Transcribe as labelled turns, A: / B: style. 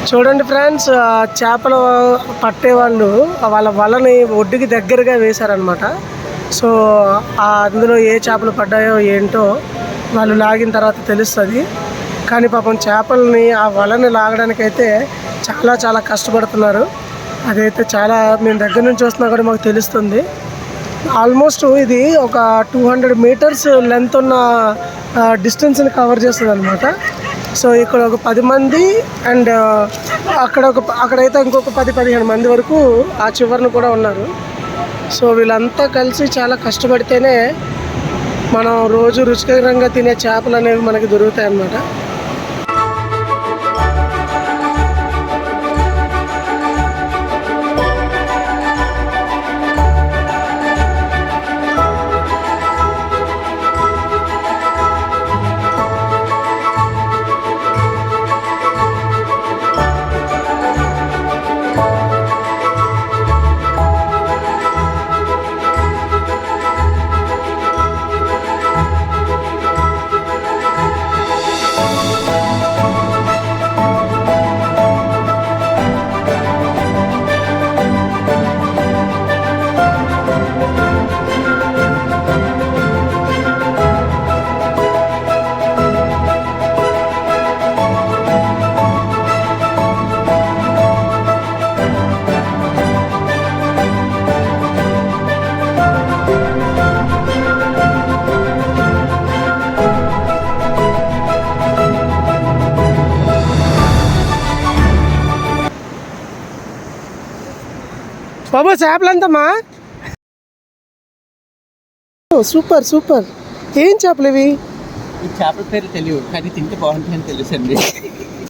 A: చూడండి ఫ్రెండ్స్, చేపలు పట్టేవాళ్ళు వాళ్ళ వలని ఒడ్డుకి దగ్గరగా వేశారనమాట. సో అందులో ఏ చేపలు పడ్డాయో ఏంటో వాళ్ళు లాగిన తర్వాత తెలుస్తుంది. కానీ పాపం చేపలని ఆ వలని లాగడానికైతే చాలా చాలా కష్టపడుతున్నారు. అదైతే చాలా మేము దగ్గర నుంచి వస్తున్నా కూడా మాకు తెలుస్తుంది. ఆల్మోస్ట్ ఇది ఒక 200 మీటర్స్ లెంత్ ఉన్న డిస్టెన్స్ని కవర్ చేస్తుంది అనమాట. సో ఇక్కడ ఒక 10 మంది అండ్ అక్కడైతే ఇంకొక 10-15 మంది వరకు ఆ చివరన కూడా ఉన్నారు. సో వీళ్ళంతా కలిసి చాలా కష్టపడితేనే మనం రోజు రుచికరంగా తినే చేపలు అనేవి మనకి దొరుకుతాయి అన్నమాట. బాబు చేపలు ఎంతమ్మా? Super super. ఏం చేపలు ఇవి?
B: ఈ చేపల పేరు తెలియదు, కానీ తింటే బాగుంటుందని తెలుసండి.